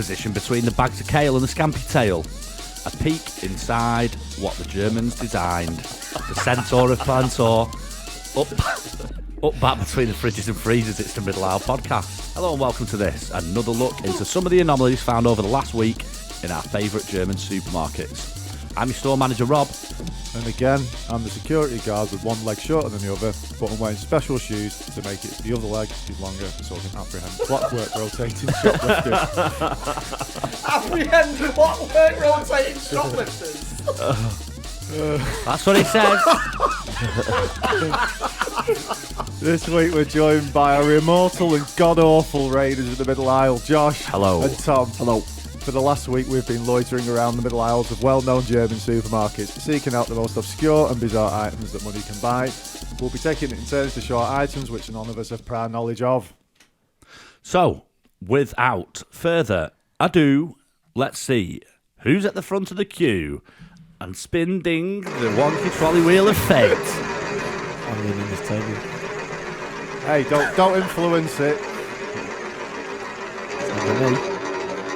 position between the bags of kale and the scampi tail. A peek inside what the Germans designed. The centaur of Plantor. Up back between the fridges and freezers, it's the Middle Isle Podcast. Hello and welcome to this, another look into some of the anomalies found over the last week in our favourite German supermarkets. I'm your store manager, Rob. And again, I'm the security guard with one leg shorter than the other, but I'm wearing special shoes to make it the other leg is longer so I can apprehend clockwork rotating shoplifters. Apprehend clockwork rotating shoplifters. That's what it says. This week we're joined by our immortal and god-awful raiders of the Middle Isle, Josh. Hello. And Tom. Hello. For the last week we've been loitering around the Middle Isles of well-known German supermarkets, seeking out the most obscure and bizarre items that money can buy. We'll be taking it in turns to show our items which none of us have prior knowledge of. So, without further ado, let's see who's at the front of the queue and spinning the wonky trolley wheel of fate. I'm leaning this table. Hey, don't influence it.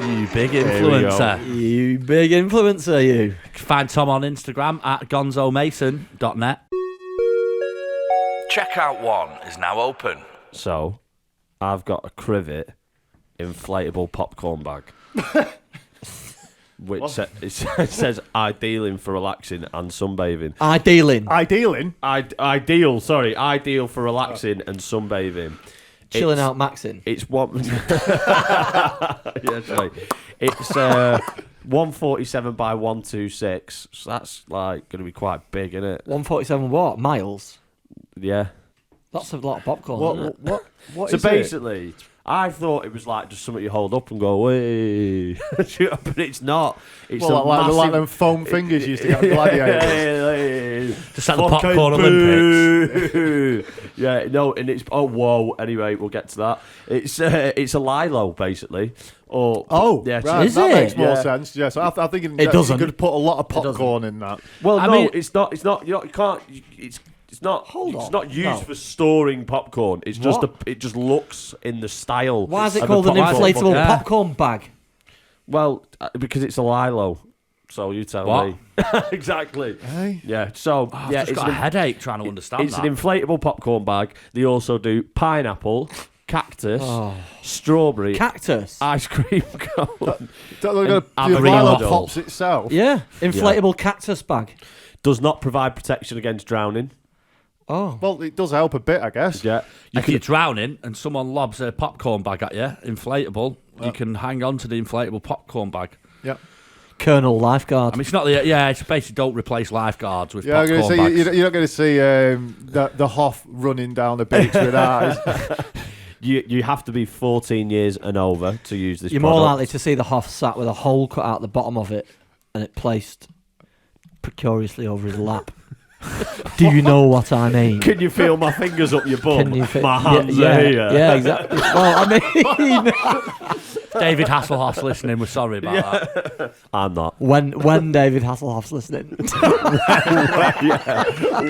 You big influencer. You big influencer, you. Find Tom on Instagram at gonzomason.net. Checkout 1 is now open. So, I've got a Crivet inflatable popcorn bag. Which it says ideal for relaxing and sunbathing. Idealing. Ideal for relaxing and sunbathing. Chilling out, maxing. It's one. Yeah, right. It's 147 by 126. So that's like going to be quite big, isn't it? 147 what? Miles? Yeah. That's a lot of popcorn, isn't it? What So is it? basically, I thought it was like just something you hold up and go, "Way," but it's not. It's Well, like them foam fingers you used to get on Gladiators. Just like the popcorn Olympics. Yeah, no, and it's whoa. Anyway, we'll get to that. It's a Lilo basically. Yeah, right, Is that it? makes more Yeah. sense. Yeah, so I'm thinking It doesn't. you could put a lot of popcorn in that. Well, I no, mean- it's not. It's not. You can't. It's not. Hold It's on. not used No. for storing popcorn. It's just What? it just looks in the style. Why is it of called a an popcorn inflatable bucket. popcorn bag? Well, because it's a Lilo. So you tell What? me. Exactly. Hey? Yeah. So I've yeah, just got a headache trying to understand it's that. an inflatable popcorn bag. They also do pineapple, cactus, strawberry, Cactus. ice cream cone. They're going to Averino Lilo doll. pops itself. Yeah. Inflatable cactus bag. Does not provide protection against drowning. Oh. Well, it does help a bit, I guess. Yeah. If you're drowning and someone lobs a popcorn bag at you, inflatable, you can hang on to the inflatable popcorn bag. Yeah. Colonel Lifeguard. I mean, it's not the it's basically don't replace lifeguards with Yeah, I'm popcorn going to bags. see. You're not going to see the Hoff running down the beach with eyes. You have to be 14 years and over to use this You're product. more likely to see the Hoff sat with a hole cut out the bottom of it and it placed precariously over his lap. Do you know what I mean? Can you feel my fingers up your bum? Can you My hands yeah, are here. Yeah, exactly. Well, I mean, David Hasselhoff's listening. We're sorry about that. I'm not. when David Hasselhoff's listening,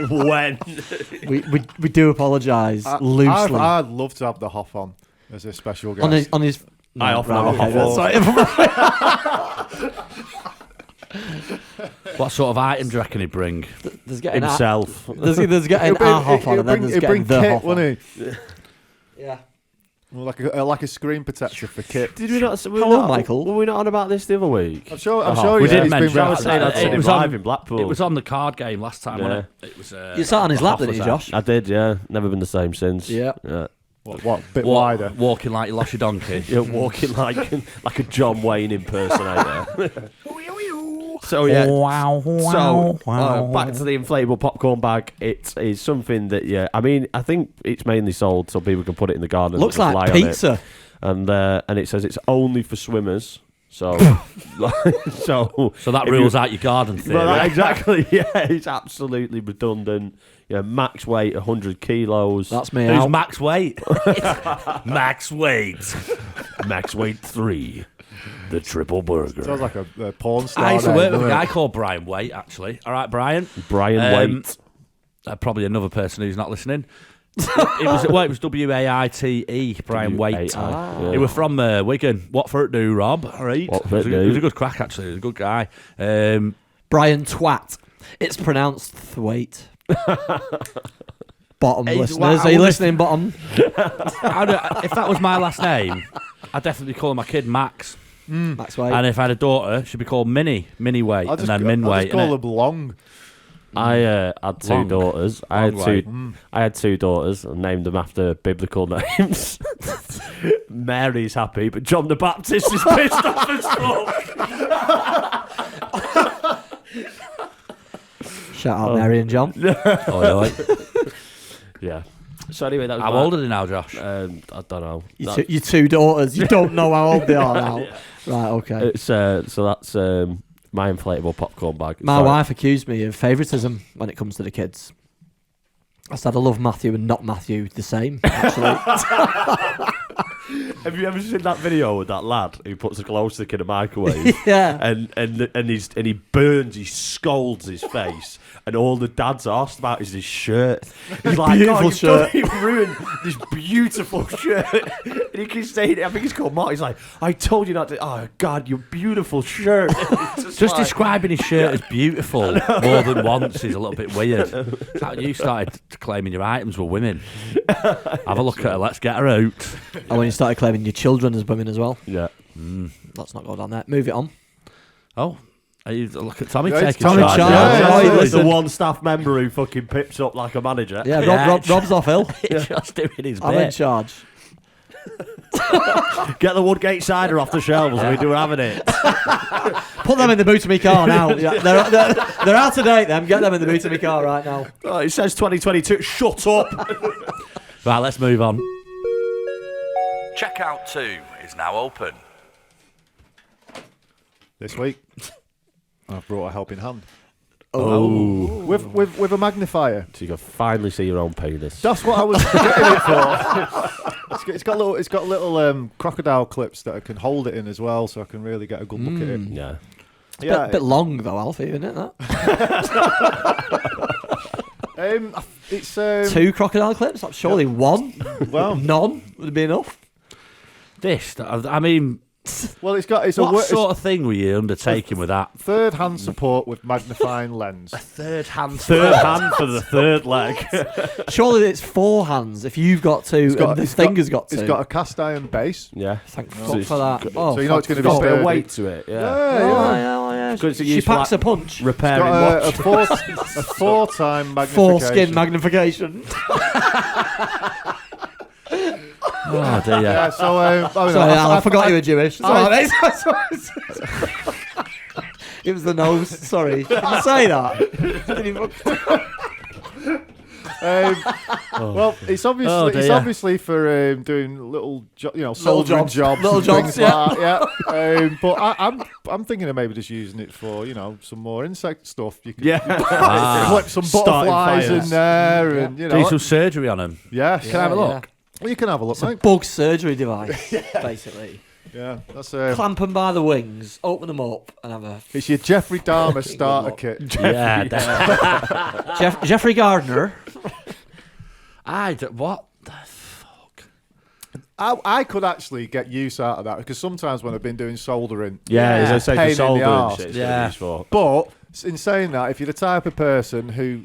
When? we do apologise loosely I'd love to have the Hoff on as a special guest. on his. I often have a okay, Hoff sorry. What sort of item do you reckon he'd bring? There's getting Himself. There's getting our Hoff on, and then there's He'd bring getting the Kit, Hoff on. wouldn't he? Yeah. Well, like a screen protector for Kit. Did we not? Hello, Michael. Were we not on about this the other week? I'm sure. We yeah, did he's mention been I was saying I'd It seen him was on- live in Blackpool. It was on the card game last time, wasn't it? It was. You sat on his lap, Hoff didn't you, was there. Josh? I did, yeah. Never been the same since. Yeah. What bit wider. Walking like you lost your donkey. You're walking like a John Wayne impersonator. So yeah. Wow. So back to the inflatable popcorn bag. It is something that I mean I think it's mainly sold so people can put it in the garden. Looks and just like lie on it. pizza. And it says it's only for swimmers. So So that if rules you- out your garden theory. Well, exactly. Yeah, it's absolutely redundant. Yeah, max weight 100 kilos. That's me Who's out. max weight? Max weight. max weight 3. The triple burger. Sounds like a porn star. I used to there, work with a doesn't guy it? called Brian Waite, actually. All right, Brian. Brian Waite. Probably another person who's not listening. It was Waite, Brian Waite. W-A-I, He was from Wigan. What for it do, Rob? Right. He was a good crack, actually. He was a good guy. Brian Twat. It's pronounced Thwaite. Bottom listeners, are you listening, Bottom? If that was my last name, I'd definitely call my kid Max. Max Waite. And if I had a daughter, she'd be called Minnie Waite, and then Min I'll Waite. just call them Long. I had two Long. daughters. I had two daughters and named them after biblical names. Mary's happy, but John the Baptist is pissed off as fuck. Shout out Mary and John. Yeah. So anyway, that was How old are they now, Josh? I don't know. Your two daughters, you don't know how old they are now. Yeah. Right, okay. It's so that's my inflatable popcorn bag. My Sorry. wife accused me of favouritism when it comes to the kids. I said I love Matthew and not Matthew the same, actually. Have you ever seen that video with that lad who puts a glow stick in a microwave? Yeah. And he burns, he scalds his face, and all the dad's asked about is his shirt. He's like, beautiful you've shirt. You've ruined this beautiful shirt. And he keeps saying it. I think it's called Mark. He's like, I told you not to. Oh God, your beautiful shirt. Just describing his shirt as beautiful more than once is a little bit weird. It's like you started claiming your items were women. Have a look at her. Let's get her out. And when you started claiming your children as women as well. Yeah. Let's not go down there. Move it on. Oh, look at Tommy Yeah, it's taking Tommy charge. charge. Yeah, Yeah, He's the listen. one staff member who fucking pips up like a manager. Yeah, Yeah. Rob's off ill. He's just doing his I'm in bit. charge. Get the Woodgate cider off the shelves. We do having it. Put them in the boot of my car now. Yeah, they're out of date, them. Get them in the boot of my car right now. Oh, it says 2022. Shut up. Right, let's move on. Checkout 2 is now open. This week, I've brought a helping hand. Oh. With a magnifier. So you can finally see your own penis. That's what I was getting it for. It's got little crocodile clips that I can hold it in as well, so I can really get a good look at it. Yeah. Yeah, Bit long though, Alfie, isn't it? That it's 2 crocodile clips. That's surely one. well, None would be enough. I mean, well, it's a what sort of thing were you undertaking with that? third hand support with magnifying lens. Third hand Third hand for the third leg. Surely it's 4 hands if you've got 2 and this finger's got 2. It's got a cast iron base. Yeah. Thank So fuck it's for that. Oh, so you know it's thank going to be Got a bit of sturdy. weight to it. Yeah. yeah. Good to She use packs like a punch. repairing Got a watches. four-time magnification. Foreskin magnification. Oh dear. Yeah, so Sorry, Al, I forgot you were Jewish. Sorry, it was the nose. Sorry, did you say that? Well, it's obviously for doing little, soldering jobs, Little and jobs, things like that. Yeah. But I'm thinking of maybe just using it for some more insect stuff. You can clip some Starting butterflies fires. in there, and Do some surgery on him. yes. Can I have a look? Well, you can have a look, It's a mate. bug surgery device, basically. Yeah, that's Clamp them by the wings, open them up, and have a it's your Jeffrey Dahmer starter kit. Yeah, definitely. Jeffrey Gardner. What the fuck? I could actually get use out of that because sometimes when I've been doing soldering, Yeah, as I say, pain in for the soldering arse. shit, it's Yeah. gonna be used for. But in saying that, if you're the type of person who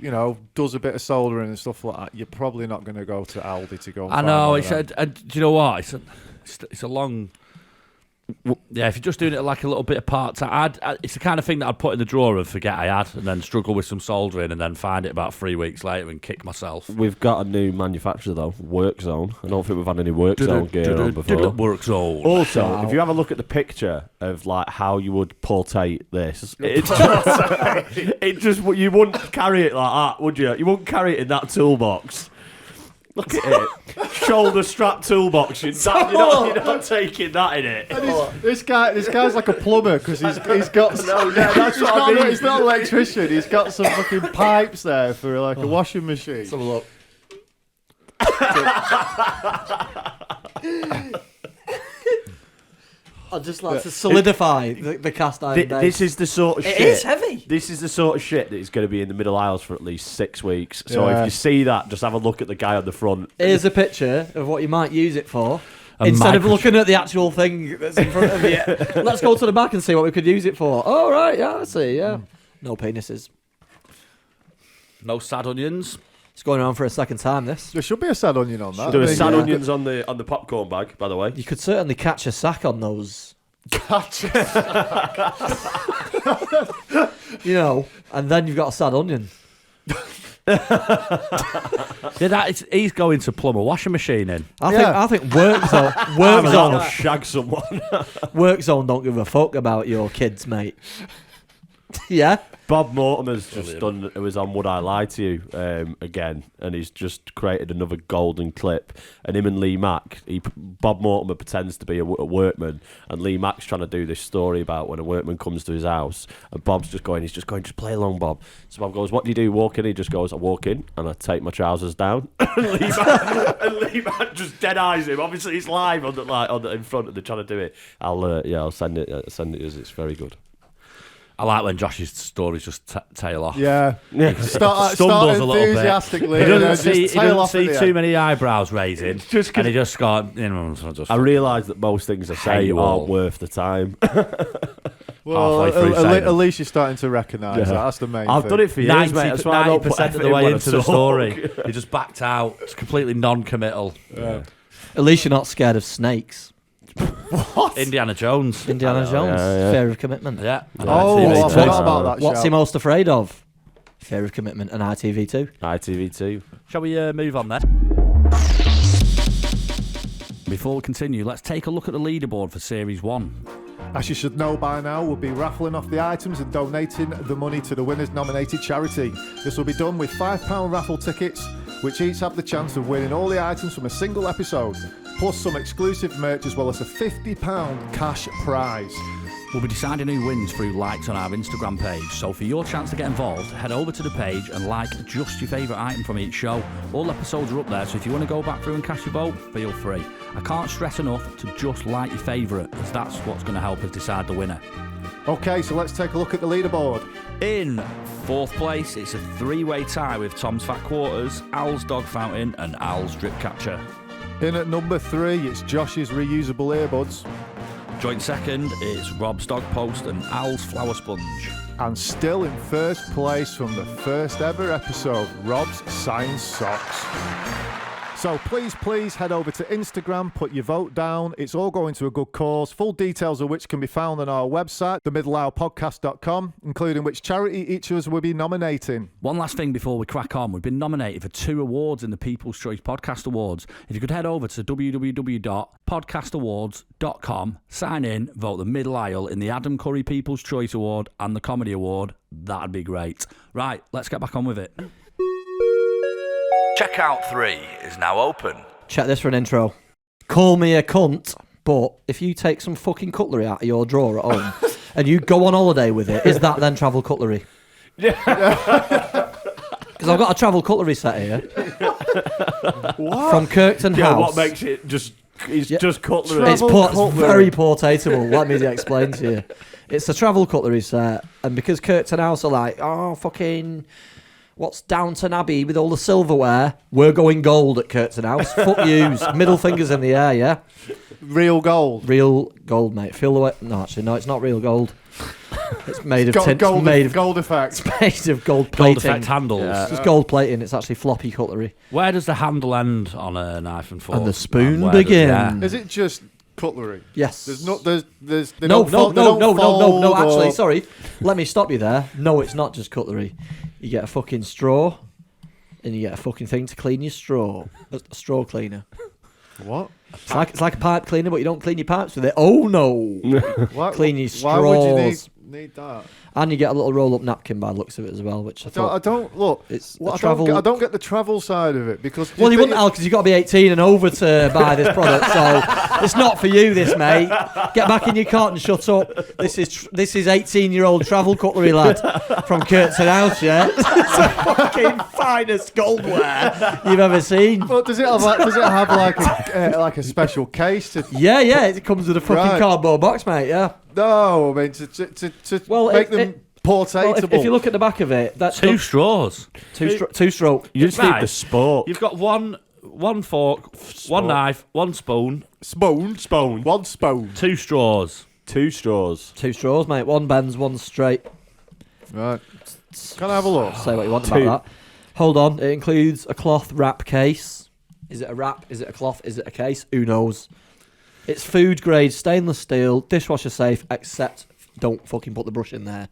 does a bit of soldering and stuff like that, you're probably not going to go to Aldi to go. And I find know. one of them. And do you know what? It's a long. Yeah, if you're just doing it like a little bit of part time, it's the kind of thing that I'd put in the drawer and forget I had, and then struggle with some soldering, and then find it about 3 weeks later and kick myself. We've got a new manufacturer though, Work Zone. I don't think we've had any Work Zone gear on before. Work zone. Also, if you have a look at the picture of like how you would portate this, it just you wouldn't carry it like that, would you? You wouldn't carry it in that toolbox. Look at it, shoulder strap toolbox. You're not taking that in it. This guy's like a plumber because he's got. That's what I mean. He's not an electrician. He's got some fucking pipes there for like a washing machine. Let's have a look. I'd just like to solidify the cast iron base. This is the sort of shit. It is heavy. This is the sort of shit that is going to be in the middle aisles for at least 6 weeks. So Yeah. if you see that, just have a look at the guy on the front. Here's a picture of what you might use it for. A Instead of micro- looking at the actual thing that's in front of you, let's go to the back and see what we could use it for. Oh, right, yeah, I see, yeah. No penises. No sad onions. It's going around for a second time, this. There should be a sad onion on that. There I are think, sad yeah. onions on the popcorn bag, by the way. You could certainly catch a sack on those, you know, and then you've got a sad onion. Yeah, he's going to plumb a washing machine in. I think work zone, I'll shag someone. work zone don't give a fuck about your kids, mate. Yeah. Bob Mortimer's just done. It was on Would I Lie to You again, and he's just created another golden clip. And him and Lee Mack, Bob Mortimer pretends to be a workman, and Lee Mack's trying to do this story about when a workman comes to his house, and Bob's just going. He's just going, just play along, Bob. So Bob goes, "What do you do? Walk in?" He just goes, "I walk in and I take my trousers down." and Lee Mack just dead eyes him. Obviously, it's live in front of the trying to do it. I'll send it. Send it as it's very good. I like when Josh's stories just tail off. Yeah. Start Stumbles a little bit. enthusiastically. He and then doesn't just see tail off at the too end. many eyebrows raising, Just 'cause- and he just got. Just I realise that most things I Hate say you aren't all. worth the time. Well, halfway through saying at least you're starting to recognise that. That's the main I've thing. done it for years, mate. That's why I don't put 90% of effort the in way when I into the talk. story, he just backed out. It's completely non-committal. Yeah. At least you're not scared of snakes. Indiana Jones. Indiana Jones, yeah. fear of commitment. Yeah. Oh, ITV2. I What's- forgot about that What's show. he most afraid of? Fear of commitment and ITV2. ITV2. Shall we move on then? Before we continue, let's take a look at the leaderboard for Series 1. As you should know by now, we'll be raffling off the items and donating the money to the winner's nominated charity. This will be done with £5 raffle tickets, which each have the chance of winning all the items from a single episode, plus some exclusive merch as well as a £50 cash prize. We'll be deciding who wins through likes on our Instagram page, so for your chance to get involved, head over to the page and like just your favourite item from each show. All episodes are up there, so if you want to go back through and cast your vote, feel free. I can't stress enough to just like your favourite, as that's what's going to help us decide the winner. Okay, so let's take a look at the leaderboard. In fourth place, it's a three-way tie with Tom's Fat Quarters, Al's Dog Fountain and Al's Drip Catcher. In at number 3, it's Josh's reusable earbuds. Joint second, it's Rob's Dog Post and Al's Flower Sponge. And still in first place from the first ever episode, Rob's Science Socks. So please head over to Instagram, put your vote down. It's all going to a good cause, full details of which can be found on our website, themiddlehourpodcast.com, including which charity each of us will be nominating. One last thing before we crack on. We've been nominated for 2 awards in the People's Choice Podcast Awards. If you could head over to www.podcastawards.com, sign in, vote the middle aisle in the Adam Curry People's Choice Award and the Comedy Award, that'd be great. Right, let's get back on with it. Checkout 3 is now open. Check this for an intro. Call me a cunt, but if you take some fucking cutlery out of your drawer at home and you go on holiday with it, is that then travel cutlery? Yeah. Because I've got a travel cutlery set here. What? From Kirkton Yeah, House. what makes it just... It's Yeah. just cutlery. It's Travel cutlery. very portatable. Let me explain to you. It's a travel cutlery set, and because Kirkton House are like, oh, fucking... What's Downton Abbey with all the silverware? We're going gold at Kirkton House. Fuck yous. Middle fingers in the air, yeah? Real gold. Real gold, mate. Feel the way. No, actually, no, it's not real gold. It's made of tin. Gold, Made of gold effect. made of gold Gold plating. effect handles. It's just gold plating. It's actually floppy cutlery. Where does the handle end on a knife and fork? And the spoon Where does- begin. yeah. Is it just cutlery? Yes. There's no, they No, don't no, fold- they no, don't no, no, no, no. fold Actually, or- sorry. Let me stop you there. No, it's not just cutlery. You get a fucking straw, and you get a fucking thing to clean your straw. A straw cleaner. What? It's like a pipe cleaner, but you don't clean your pipes with it. Oh no! Why, Clean your Why would you need? straws. need that. And you get a little roll-up napkin by the looks of it as well, which I thought... I don't look. It's Well, a travel... I don't get the travel side of it because. Well, you wouldn't, Al, because you've got to be 18 and over to buy this product, so it's not for you, this, mate. Get back in your cart and shut up. This is 18-year-old travel cutlery lad from Curtin House, yeah? It's the fucking finest goldware you've ever seen. But does it have like a special case to? Yeah, it comes with a fucking cardboard box, mate, yeah. No, I mean to make them portatable. If you look at the back of it, that's Two straws. two stroke. You just need Right. the sport. You've got one fork, one knife, one spoon, Spoon. One spoon. two straws. Two straws. Two straws, mate. One bends, one straight. Right. Can I have a look? Say what you want about that. Hold on. It includes a cloth wrap case. Is it a wrap? Is it a cloth? Is it a case? Who knows? It's food grade stainless steel, dishwasher safe, except don't fucking put the brush in there.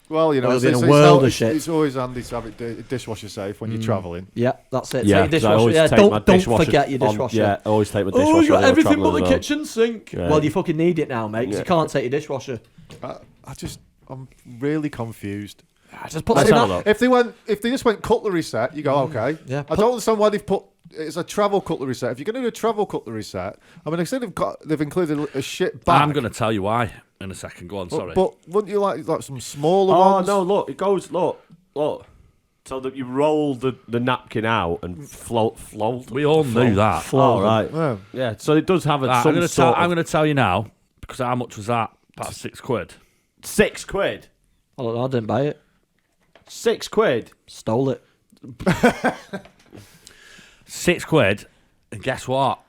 Well, you know, It's in a world of shit. It's always handy to have it dishwasher safe when you're travelling. Yeah, that's it. Yeah, take 'cause I your always dishwasher. take my Don't dishwasher forget your on- dishwasher. yeah, I always take my dishwasher. Oh, you got when I'm everything but travelling the as well. kitchen sink. Yeah. Well, you fucking need it now, mate, 'cause Yeah. you can't take your dishwasher. I'm really confused. Just put Let's some have a in look. If they just went cutlery set, you go okay. Yeah, I don't understand why they've put it's a travel cutlery set. If you're going to do a travel cutlery set, I mean, I said they've included a shit bag. I'm going to tell you why in a second. Go on, sorry. But wouldn't you like some smaller Oh ones? no! Look, it goes. Look. So that you roll the napkin out and float. We all knew that. Oh right. Yeah. Yeah. So it does have a Right, some sort I'm of going to tell you now because how much was that? About £6. £6. I don't know, I didn't buy it. £6. Stole it. £6, and guess what?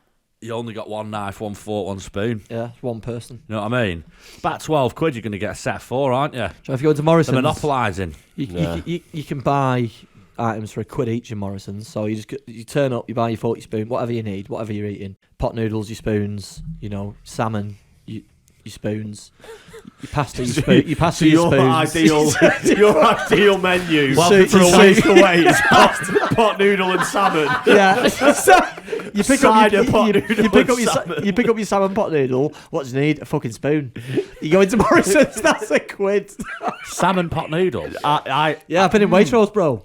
You only got one knife, one fork, one spoon. Yeah, one person. You know what I mean? About £12, you're going to get a set for, aren't you? So if you go to They're Morrison's, monopolising. you can buy items for £1 each in Morrison's. So you turn up, you buy your 40 spoon, whatever you need, whatever you're eating. Pot noodles, your spoons, salmon, your spoons. You pasta, your spoon. You pasta, your spoons. Your ideal menu Well, for a week away is pot noodle and salmon. Yeah. So you pick up Cider, pot noodle you pick and up your salmon. you pick up your salmon pot noodle. What do you need? A fucking spoon. You go into Morrison's. That's £1. Salmon pot noodle. Yeah, I've been in Waitrose, bro.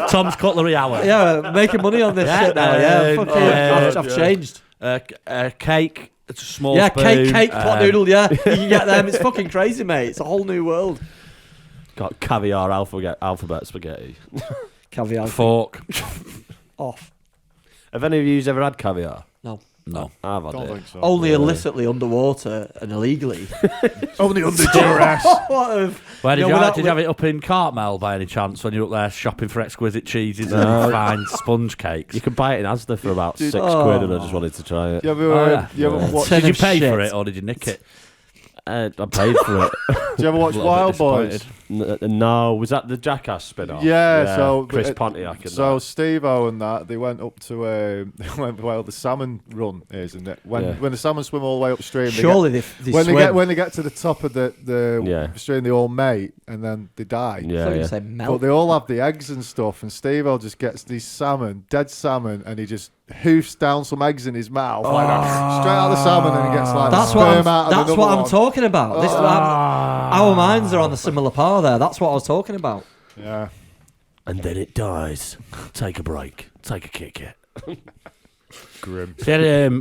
Tom's Cutlery Hour. Yeah, making money on this shit now. Yeah, fucking, I've changed. Cake. It's a small Yeah, spoon. cake, pot noodle. Yeah, you can get them. It's fucking crazy, mate. It's a whole new world. Got caviar alphabet spaghetti. Caviar Fork. off. Have any of you ever had caviar? No. I've had Don't it. think so. Only illicitly underwater and illegally. Only under duress. What of? Where did No, you, without- did you have it up in Cartmel by any chance when you're up there shopping for exquisite cheeses and fine sponge cakes? You can buy it in Asda for about Dude. £6, and I just wanted to try it. You ever, Oh, yeah. you ever Yeah. watch? Tin Did you of pay for shit. it or did you nick it? I paid for it. Do you ever watch A little bit Wild Boys? disappointed. No, was that the Jackass spin-off? Yeah, so Chris Pontiac. And So that. Steve-O and that they went up to they went where the salmon run is, and when the salmon swim all the way upstream. Surely they when swim. they get to the top of the stream, they all mate and then they die. I Yeah, thought you yeah. said But melt. they all have the eggs and stuff, and Steve-O just gets these salmon, dead salmon, and he just hoofs down some eggs in his mouth, like that, straight out of the salmon, and he gets like That's sperm out of that's another what I'm one. talking about. This, our minds are on a similar par there. That's what I was talking about. Yeah. And then it dies. Take a break. Take a kick it. Grim. He had,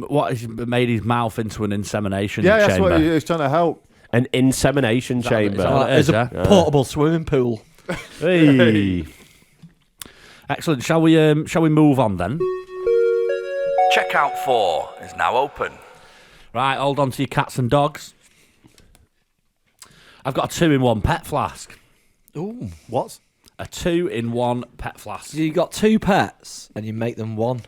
made his mouth into an insemination Yeah, that's chamber. what he's trying to help. An insemination Is that chamber. what it It's is, a yeah? portable swimming pool. Hey. Excellent. Shall we move on then? Checkout 4 is now open. Right, hold on to your cats and dogs. I've got a 2-in-1 pet flask. Ooh. What? A 2-in-1 pet flask. So you got two pets and you make them one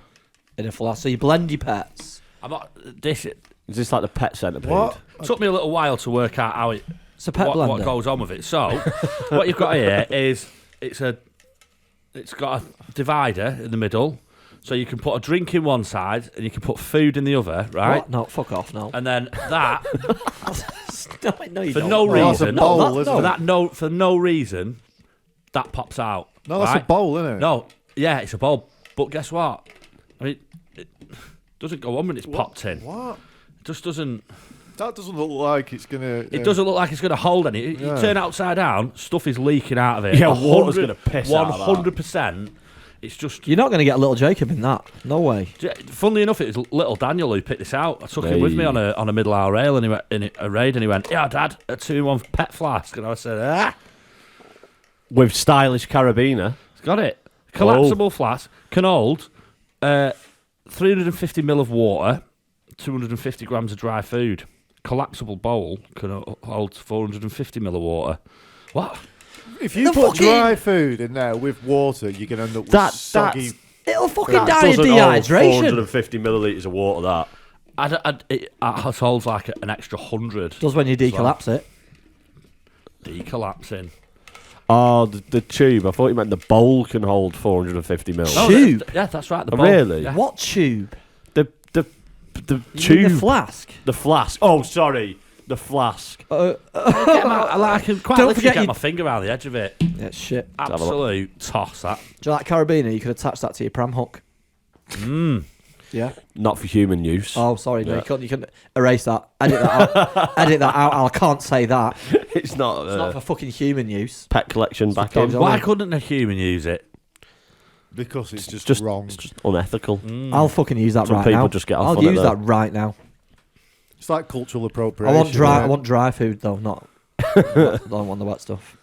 in a flask. So you blend your pets. I'm not. This Is this like the pet centipede? What? took me a little while to work out how It's a pet blender. what goes on with it. So, what you've got here is it's got a divider in the middle, so you can put a drink in one side and you can put food in the other, right? What? No, fuck off, no. And then that, no, you for don't. no Well, that's a reason, bowl, isn't it? for no reason, that pops out. No, that's right? a bowl, isn't it? No, yeah, it's a bowl. But guess what? I mean, it doesn't go on when it's popped in. What? It just doesn't. That doesn't look like it's gonna. It doesn't look like it's going to hold any. You Yeah. turn it upside down, stuff is leaking out of it. Yeah, water's gonna piss out of that. 100%. It's just. You're not going to get little Jacob in that. No way. Funnily enough, it was little Daniel who picked this out. I took him with me on a middle hour rail and he went in a raid and he went, "Yeah, Dad, a 2-in-1 pet flask." And I said, "Ah, With stylish carabiner. got it. Collapsible flask can hold 350 ml of water, 250 grams of dry food. Collapsible bowl can hold 450 ml of water. What? If you put dry food in there with water, you're gonna end up with soggy. It'll fucking That die of doesn't hold dehydration. 450 millilitres of water, that. It holds like an extra 100. Does when you decollapse it. Decollapsing. Oh, the tube. I thought you meant the bowl can hold 450 mil. Oh, Tube? Yeah, that's right. The Oh, bowl. really? Yeah. What tube? The You mean tube. the flask. The flask. Oh, sorry. The flask. I can quite Don't literally forget get you- my finger around the edge of it. Yeah, shit. Absolute toss that. Do you like carabiner? You could attach that to your pram hook. Yeah. Not for human use. Oh, sorry. No, you couldn't erase that. Edit that out. Edit that out. I can't say that. It's not. It's not for fucking human use. Pet collection back dogs in. only. Why couldn't a human use it? Because it's just, Just wrong. It's just unethical. I'll fucking use that Some right people now. just get off I'll on it, use though. that right now. It's like cultural I appropriation. want dry. yeah. I want dry food though. Not. I don't want the wet stuff.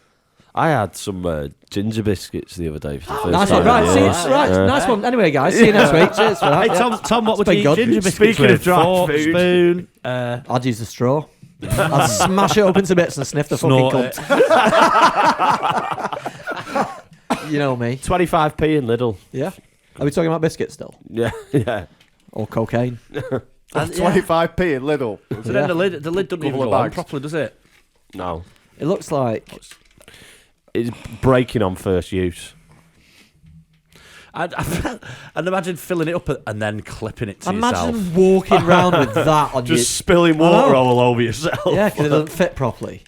I had some ginger biscuits the other day for the first Nice time. one. Right. See, Yeah. right. Nice one. Anyway, guys. See you next week. Cheers for that. Hey, Yeah. Tom, what would been you eat good. ginger biscuits Speaking with? of dry Fork, food. spoon, I'd use the straw. I'd smash it up into bits and sniff the fucking snort cunt. You know me. 25p in Lidl. Yeah. Are we talking about biscuits still? Yeah, yeah. Or cocaine? And, 25p in Lidl. So then the lid doesn't even Couple of go on bags. properly, does it? No. It looks like. It's breaking on first use. I'd imagine filling it up and then clipping it to Imagine yourself. walking around with that on Just spilling water know. all over yourself. Yeah, because it doesn't fit properly.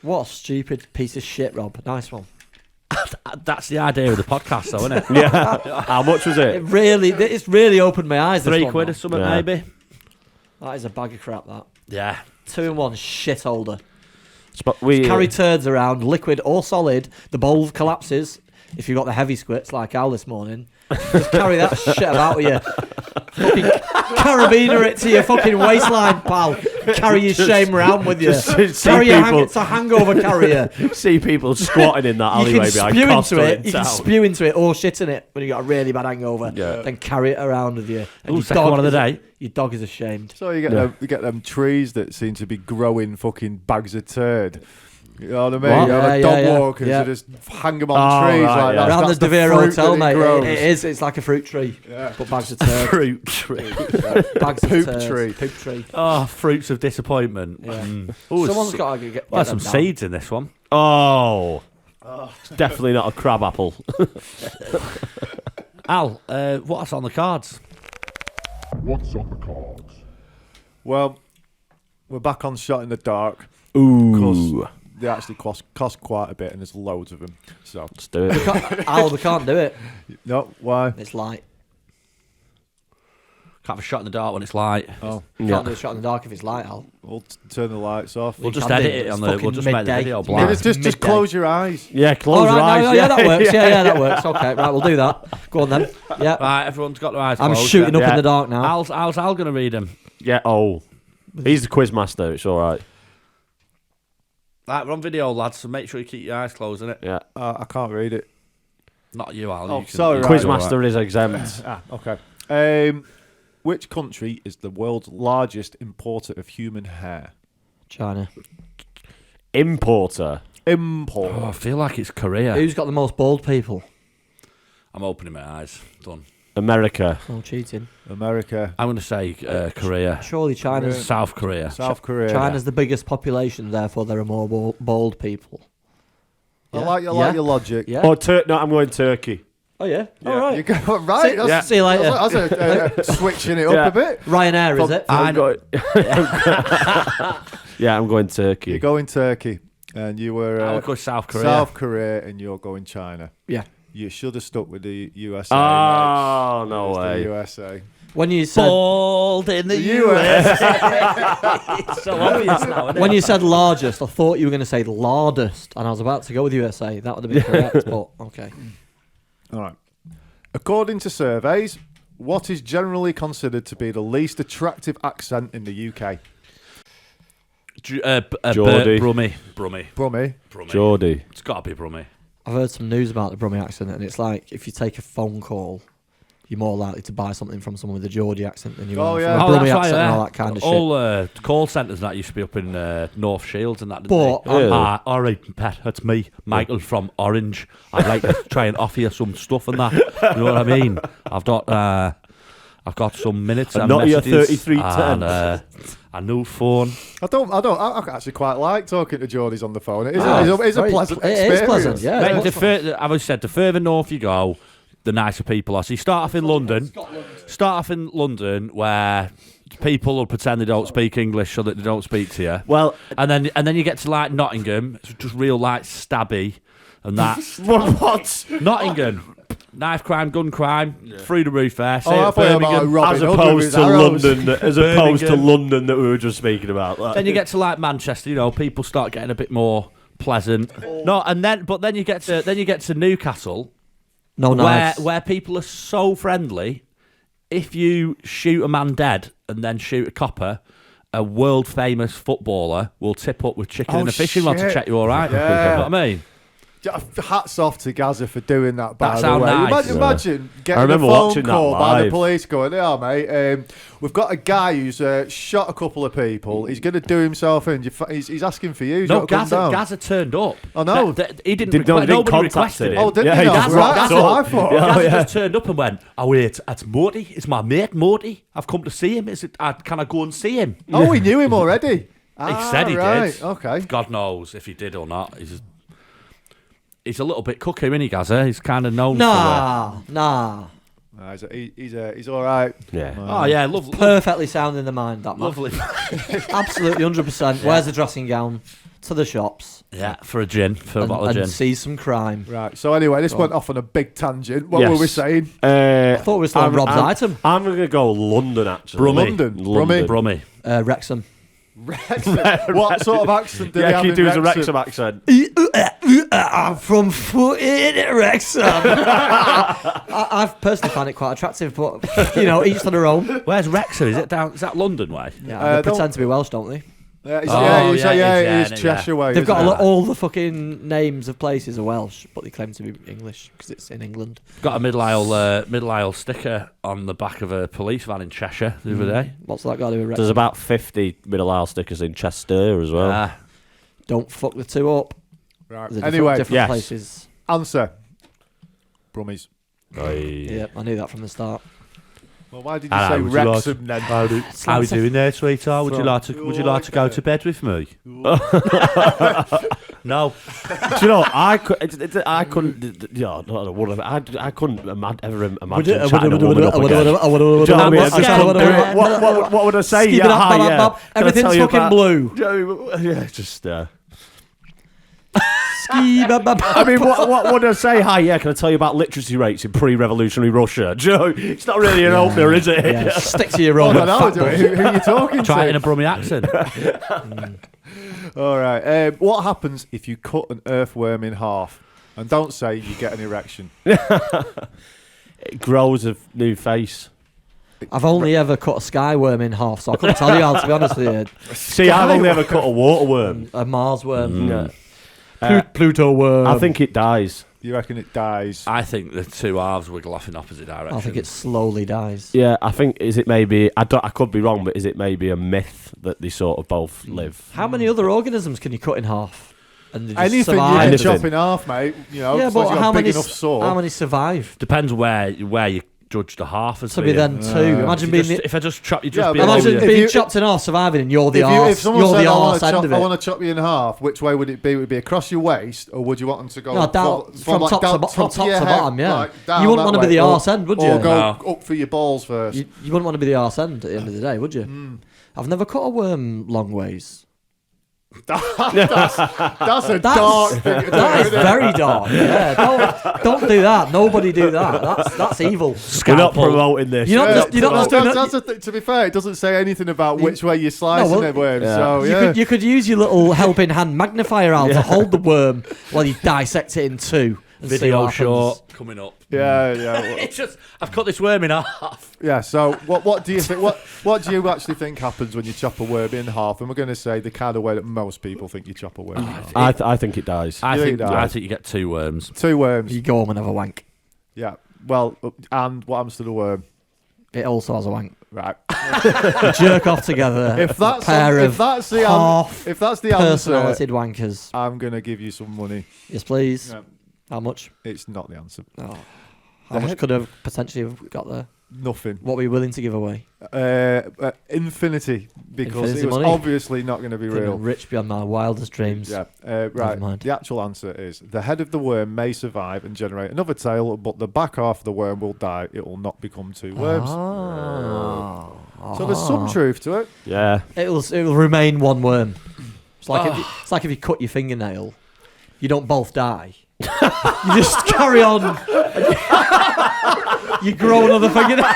What a stupid piece of shit, Rob. Nice one. That's the idea of the podcast, though, isn't it? Yeah. How much was it? It's really opened my eyes. this £3 one, or though. something, Yeah. maybe. That is a bag of crap. That Yeah. 2-in-1 shit holder. We Carry turds around, liquid or solid. The bowl collapses if you've got the heavy squirts like Al this morning. Just carry that shit about with you. Fucking carabiner it to your fucking waistline, pal. Carry your shame around with you. Just see Carry your people- it's a hangover carrier. see people squatting in that You can alleyway behind spew into Costa it. in You can town. spew into it or shit in it when you got a really bad hangover. Yeah. Then carry it around with you. And Ooh, your second dog one of the is- day. Your dog is ashamed. So you get them trees that seem to be growing fucking bags of turd. You know what I mean? What? You have Yeah, dog yeah, walkers yeah. that just hang them on Oh, trees right, like yeah. that. Around That's the the Devere fruit Hotel, that it mate. grows. It is. It's like a fruit tree. Yeah. But bags of turd. Fruit tree. Bags of Poop turds. tree. Poop tree. Oh, fruits of disappointment. Yeah. Ooh, Someone's got to get well, them some down. seeds in this one. Oh. It's definitely not a crab apple. Al, what's on the cards? What's on the cards? Well, we're back on shot in the dark. Ooh. They actually cost quite a bit, and there's loads of them. So Let's do it. Al, we can't do it. no, why? It's light. Can't have a shot in the dark when it's light. Oh, Can't do a shot in the dark if it's light, Al. we'll turn the lights off. We'll just can edit do, it it's on the. We'll fucking just make the midday. video It's blind. just midday. close your eyes. Yeah, close All right, your eyes. no, yeah, that works. Yeah, that works. Okay, right, we'll do that. Go on then. Yeah. Right, everyone's got their eyes I'm closed. shooting up Yeah. in the dark now. How's Al going to read them? Yeah, oh. He's the quiz master. It's all right. Right, we're on video, lads, so make sure you keep your eyes closed, innit? Yeah. I can't read it. Not you, Al. Oh, you can, sorry, you right. can Quiz do all master is exempt. Okay. Which country is the world's largest importer of human hair? China. Importer. Import. Oh, I feel like it's Korea. Who's got the most bald people? I'm opening my eyes. Done. America. Oh, cheating. America. I'm going to say Korea. Surely China's South Korea. South Korea. China's the biggest population, therefore there are more bald people. I Yeah. like your logic. Yeah. Oh, no, I'm going Turkey. Oh yeah. Yeah. All right. You go right. See- That's, yeah. See you later. That's switching it up Yeah. a bit. Ryanair, is it? I'm going. Yeah, I'm going Turkey. You're going Turkey, and you were I would go South Korea. South Korea, and you're going China. Yeah. You should have stuck with the USA. Oh, mate. no It's way. The USA. When you said Bald in the US. It's so obvious now, isn't it? when you said largest, I thought you were going to say lardest, and I was about to go with USA. That would have been correct, but okay. All right. According to surveys, what is generally considered to be the least attractive accent in the UK? Geordie. Brummy. Brummy. Geordie. It's got to be Brummy. I've heard some news about the Brummie accent, and it's like if you take a phone call, you're more likely to buy something from someone with a Geordie accent than you are yeah. from a Brummie that's accent right, and all that kind of shit. All call centres that used to be up in North Shields and that. But, all right, Pat, it's me, Michael from Orange. I'd like to try and offer you some stuff and that. You know what I mean? I've got some minutes and not your messages 3310. and a new phone. I actually quite like talking to Geordies on the phone. It's a very pleasant it experience. is pleasant, yeah. Mate, it's much fun. I always said the further north you go, the nicer people are. So you start off in London, where people will pretend they don't speak English so that they don't speak to you. Well, And then you get to like Nottingham, it's just real like stabby and that. what? Nottingham, knife crime, gun crime, through the roof there. Same I at thought about Birmingham. Robin As Hood with opposed his to arrows. London, as opposed to Birmingham. London that we were just speaking about. Like. Then you get to like Manchester, you know, people start getting a bit more pleasant. No, but then you get to Newcastle, No knives. where people are so friendly. If you shoot a man dead and then shoot a copper, a world famous footballer will tip up with chicken and a fishing rod to shit. check you all right. Yeah. You know what I mean? Hats off to Gaza for doing that, by That's the how way. nice. Imagine I getting a remember phone watching that call by the live. police going, yeah, mate, we've got a guy who's shot a couple of people. He's going to do himself in. He's asking for you. No, Gaza turned up. I know. He didn't. Didn't Nobody contact requested him. it. Oh, didn't Yeah, you he know? just Right, rocked that's up. what I thought. Yeah. Gaza just turned up and went, oh wait, it's Morty. It's my mate Morty. I've come to see him. Can I go and see him? Oh, we knew him already. He said he right. did. Okay. God knows if he did or not. He's a little bit cookie, isn't he, Gaza? He's kind of known Nah. Nah, he's all right. Yeah. Oh, yeah, lovely. Perfectly sound in the mind, that man. Lovely. Absolutely 100%. Wears a dressing gown to the shops Yeah, for a gin, for a bottle of gin. and sees some crime. Right. So anyway, this went off on a big tangent. What Yes. were we saying? I thought we were still on Rob's item. I'm going to go London, actually. Brummy. London. Brummy. Wrexham. What sort of accent did he Yeah, have can you in do a Wrexham? Wrexham accent? I'm from Footed Wrexham. I've personally found it quite attractive, but you know, each to their own. Where's Wrexham? Is that London way? Yeah, don't- they pretend to be Welsh, don't they? Yeah, Oh, he's yeah, he's Cheshire way. They've isn't got he? all the fucking names of places are Welsh, but they claim to be English because it's in England. Got a middle aisle sticker on the back of a police van in Cheshire the other day. What's that got to do with There's Wrexham? about 50 middle aisle stickers in Chester as well. Ah, Don't fuck the two up. Right. They're Anyway, different yes. places. answer. Brummies. Yeah, I knew that from the start. Well, why did you Hello, say would you like- Wrexham then? how you doing there, sweetheart? Would you like to go to bed with me? No. Do you know, I couldn't, yeah, I couldn't ever imagine chatting a woman up again. Do you know what I mean? I just couldn't do it. What would I say? Skip it Yeah, up, hi, bop, yeah. bop. Can I Everything's tell you fucking about- blue. Yeah, just. Ski, bop, bop, I mean, what would I say? Hi, yeah. Can I tell you about literacy rates in pre-revolutionary Russia? Do you know, it's not really an opener, is it? Yeah, stick to your Oh, own. I don't know, fat do it. butt. Who are you talking Try it in to? a Brummy accent. All right. What happens if you cut an earthworm in half? And don't say you get an erection. It grows a new face. I've only ever cut a skyworm in half, so I couldn't tell you how, to be honest with you. See, I've only ever cut a water worm. A Mars worm. Yeah. Pluto worm. I think it dies. You reckon it dies? I think the two halves wiggle off in opposite directions. I think it slowly dies. Yeah, I think is it maybe I could be wrong, but is it maybe a myth that they sort of both live? How many other organisms can you cut in half? And they just Anything survive? you can Anything. chop in half, mate. You know, Yeah, as long but as you've got how a big many, enough saw. how many survive? Depends where you judge the half as To be then two. Imagine being if I just chop you, Yeah, just be but alone imagine with if being you- chopped in half, surviving, and you're the If arse. someone You're said, the I arse want end of to it. chop you in half, which way would it be? Would it be across your waist, or would you want them to go No, down, from like top down to, from top your to head, bottom, yeah. like down You wouldn't that want to be way, the or- arse end, would Or you? go No. up for your balls first. You wouldn't want to be the arse end at the end of the day, would you? I've never cut a worm long ways. That's a dark thing to do, That is isn't it? very dark. Yeah, don't do that. Nobody do that. That's evil. We're not Scalpel. promoting this. You're not just doing that. That's the thing. To be fair, it doesn't say anything about which way you're slicing well, it, worm. yeah. So yeah, You could use your little helping hand magnifier out to hold the worm while you dissect it in two. And see Video what happens. short coming up. yeah. Well, It's just I've cut this worm in half. yeah. So what do you think? What do you actually think happens when you chop a worm in half? And we're going to say the kind of way that most people think you chop a worm in half. I think it dies. I You think think it I does? think you get 2 worms. 2 worms. You go home and have a wank. Yeah. Well, and what happens to the worm? It also has a wank. Right. You jerk off together. If that's pair if of that's the half if that's the answer, personality wankers. I'm going to give you some money. Yes, please. Yeah. How much? It's not the answer. Oh. How much could have potentially have got there? Nothing. What were you willing to give away? Infinity, because Infinity it was money? obviously not going to be Could've real. been rich beyond my wildest dreams. Yeah. Right. mind. The actual answer is the head of the worm may survive and generate another tail, but the back half of the worm will die. It will not become 2 worms. So there's some truth to it. Yeah. It will remain one worm. It's like if you cut your fingernail, you don't both die. You just carry on. You grow another fingernail.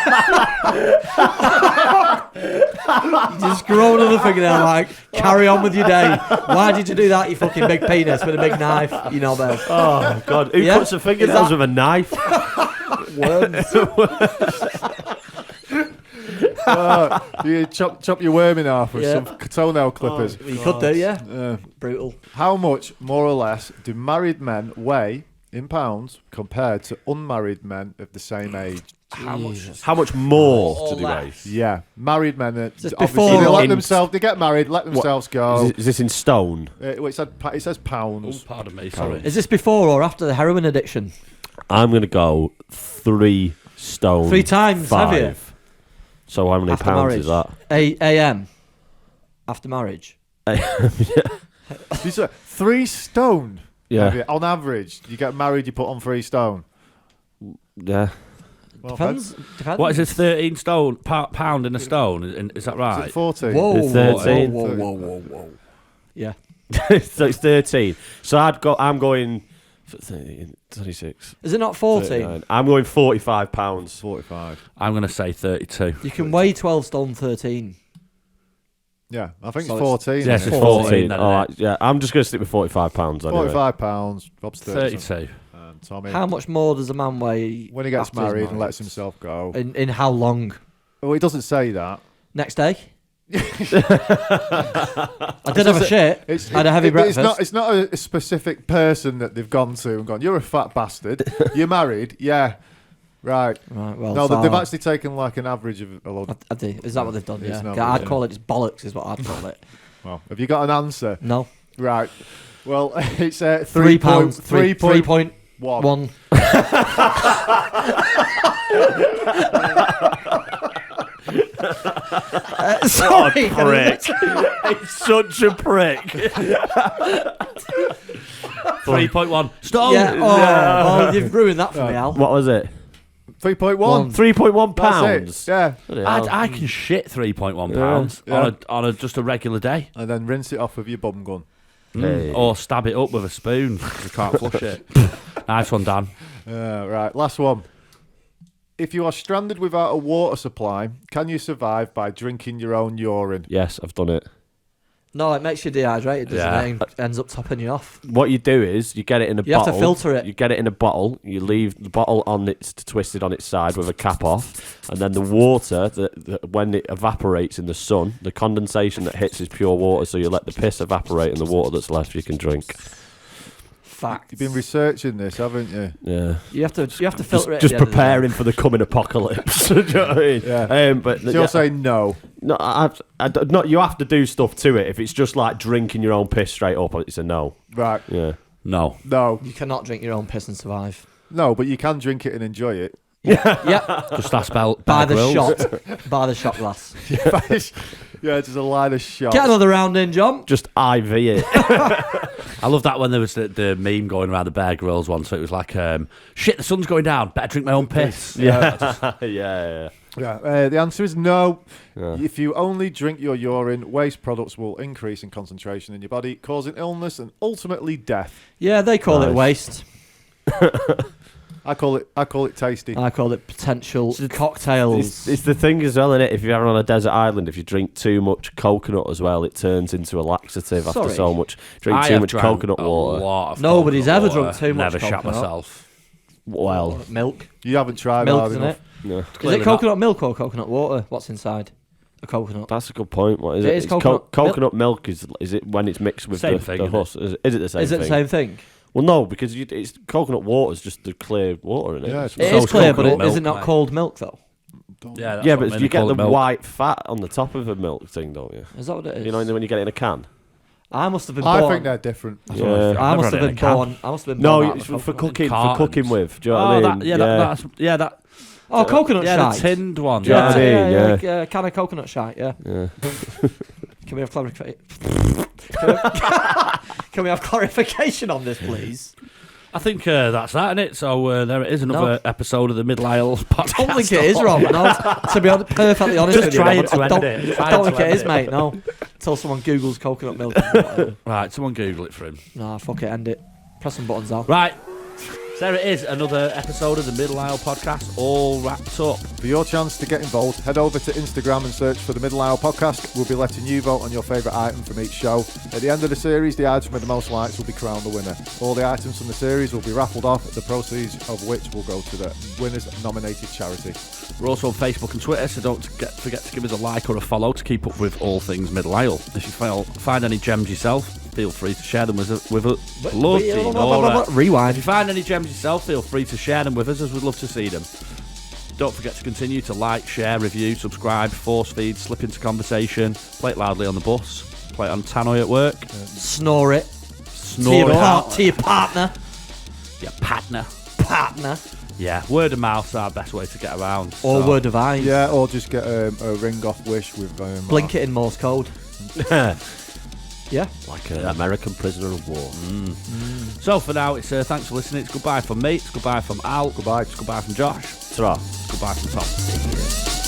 You just grow another fingernail. Like, carry on with your day. Why did you do that? You fucking big penis with a big knife. You know that. Oh God! Who Yeah? cuts a fingernails with a knife? You chop your worm in half with Yeah. some toenail clippers. You could do, yeah. Uh, Brutal. how much, more or less, do married men weigh in pounds compared to unmarried men of the same age? How much? How much more Or to do less. Yeah, married men. this Obviously, before they or let in- themselves. They get married, let themselves go. Is this in stone? Well, it says Oh, pounds. pardon me. Sorry. Is this before or after the heroin addiction? I'm gonna go 3 stone. 3 times, 5. have you? So how many After pounds marriage. is that? AM. After marriage. These are 3 stone. Yeah. Have you- on average, you get married, you put on 3 stone. Yeah. Well, Depends. What is this? 13 stone pound in a stone? Is that Is right? it 14? Whoa, It's whoa, 13. whoa. Yeah. So it's 13. So I'm going 13, 26. Is it not 14? 39. I'm going £45. 45. I'm going to say 32. You can weigh 12 stone 13. Yeah, I think So it's it's- 14. Yes, isn't it's it? 14. then, All isn't right, yeah, I'm just going to stick with £45 anyway. £45. Rob's 30. 32. Tommy, How much more does a man weigh when he gets after he's married and married? lets himself go. In how long? Well, he doesn't say that. Next day? I did have a shit. I had a heavy breakfast. It's not a specific person that they've gone to and gone, you're a fat bastard. You're married? Yeah. Right. Right, well, No, so they've actually taken like an average of a load. Is that what they've done? It's Yeah. not I'd really. call it just bollocks, is what I'd call it. Well, have you got an answer? No. Right. Well, it's £3. 3.1. 3.1. Sorry. Prick. It's such a prick. 3.1 stone. Yeah. Oh, well, you've ruined that for me, Al. What was it? 3.1. £3.1 That's pounds. it. Yeah. Bloody hell. I can shit 3.1 pounds Yeah. on a just a regular day. And then rinse it off with your bum gun. Hey. Or stab it up with a spoon because you can't flush it. Nice one, Dan. Right. Last one. If you are stranded without a water supply, can you survive by drinking your own urine? Yes, I've done it. No, it makes you dehydrated, doesn't Yeah. it? And ends up topping you off. What you do is you get it in a You have bottle. to filter it. You get it in a bottle. You leave the bottle on its twisted on its side with a cap off, and then the water, when it evaporates in the sun, the condensation that hits is pure water. So you let the piss evaporate, and the water that's left you can drink. Fact. You've been researching this, haven't you? Yeah. You have to filter it. Just at the end of the day. preparing for the coming apocalypse. Do you know what I mean? Yeah. But So you're saying no. no, not. You have to do stuff to it. If it's just like drinking your own piss straight up, it's a no. Right. Yeah. No. No. You cannot drink your own piss and survive. No, but you can drink it and enjoy it. Yep. Just ask Bear By the Grylls. shot. By the shot glass. Yeah, just a line of shots. Get another round in, John. Just IV it. I love that when there was the meme going around the Bear Grylls one. So it was like, shit, the sun's going down. Better drink my own piss. yeah. Yeah. Yeah, the answer is no. Yeah. If you only drink your urine, waste products will increase in concentration in your body, causing illness and ultimately death. Yeah, they call it Nice. waste. I call it tasty. I call it potential cocktails. It's the thing as well, innit? If you're ever on a desert island, if you drink too much coconut as well, it turns into a laxative after Sorry. so much. Drink I too have much drank coconut a water. lot of Nobody's coconut ever water. drunk too much Never shot coconut. myself. Well, Milk. You haven't tried Milk, hard isn't enough. it? no. Is Clearly it coconut milk or coconut water? What's inside a coconut? That's a good point. What is It it? is It's coconut coconut milk. Is it when it's mixed with Same the thing, isn't husk? Is it the same Is it thing? the same thing? Well, no, because it's coconut water is just the clear water in it. Yeah, it's It So is it's clear, but coconut is it milk, not mate. cold milk though? Yeah, that's Yeah, what but made you me get call the it milk. white fat on the top of a milk thing, don't you? Is that what it is? You know when you get it in a can. I must have been I born. think they're different. Yeah. I I've must never have had it been in a can. born. I must have been No, born. out it's of for coconut. cooking. For Cartons. cooking with. Do you know Oh, what I mean? that. Oh, coconut Yeah, the shite. tinned one. Do you know what I Yeah, mean? yeah, Yeah. like, can of coconut shite. Yeah. Yeah. Can we have clarification? Can we have clarification on this, please? I think that's that, innit? So there it is, another episode of the Middle Isle podcast. I don't think it is, Rob. No, to be perfectly honest Just with you, trying Rob, to I end don't, it. I don't think it is, mate. No. Until someone Googles coconut milk. Right, someone Google it for him. Nah, fuck it, end it. Press some buttons out. Right. So there it is, another episode of the Middle Isle podcast, all wrapped up. For your chance to get involved, head over to Instagram and search for the Middle Isle Podcast. We'll be letting you vote on your favourite item from each show. At the end of the series, the item with the most likes will be crowned the winner. All the items from the series will be raffled off, the proceeds of which will go to the winner's nominated charity. We're also on Facebook and Twitter, so don't forget to give us a like or a follow to keep up with all things Middle Isle. If you find any gems yourself, feel free to share them with us. Rewind. If you find any gems yourself, feel free to share them with us, as we'd love to see them. Don't forget to continue to like, share, review, subscribe, force feed, slip into conversation, play it loudly on the bus, play it on tannoy at work, Snore it. snore it out To your partner. to your partner. Partner. Yeah, word of mouth is our best way to get around. Or so- word of eyes. Yeah, or just get a ring off Wish with Blink it in Morse code. Yeah. Like an American prisoner of war. So for now, it's thanks for listening. It's goodbye from me. It's goodbye from Al. Goodbye. It's goodbye from Josh. Ta-ra. It's goodbye from Tom.